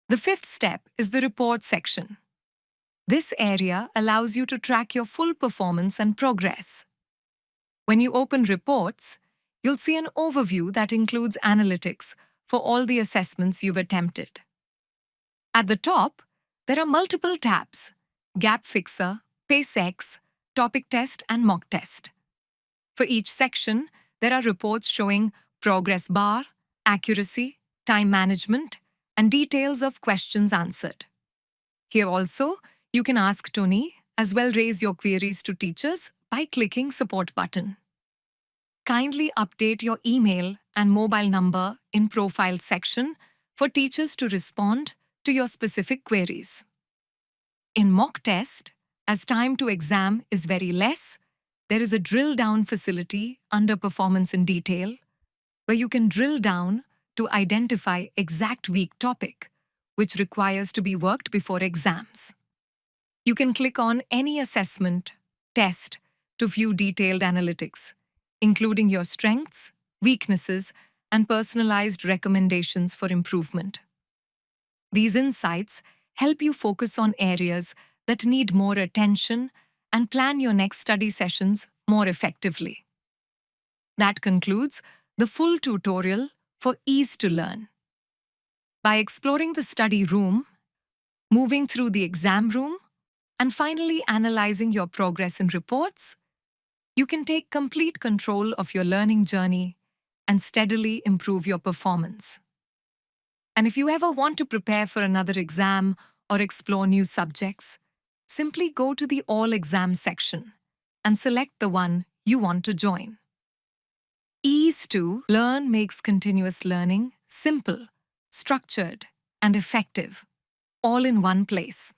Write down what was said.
The fifth step is the report section. This area allows you to track your full performance and progress. When you open reports, you'll see an overview that includes analytics for all the assessments you've attempted. At the top, there are multiple tabs: Gap Fixer, PaceX, Topic Test, and Mock Test. For each section, there are reports showing progress bar, accuracy, time management, and details of questions answered. Here also, you can ask Tony as well raise your queries to teachers by clicking Support button. Kindly update your email and mobile number in Profile section for teachers to respond to your specific queries. In Mock Test, as time to exam is very less, there is a drill down facility under Performance in Detail where you can drill down to identify exact weak topic, which requires to be worked before exams. You can click on any assessment, test to view detailed analytics, including your strengths, weaknesses, and personalized recommendations for improvement. These insights help you focus on areas that need more attention and plan your next study sessions more effectively. That concludes the full tutorial for EaseToLearn. By exploring the study room, moving through the exam room, and finally analyzing your progress in reports, you can take complete control of your learning journey and steadily improve your performance. And if you ever want to prepare for another exam or explore new subjects, simply go to the All Exam section and select the one you want to join. EaseToLearn makes continuous learning simple, structured, and effective, all in one place.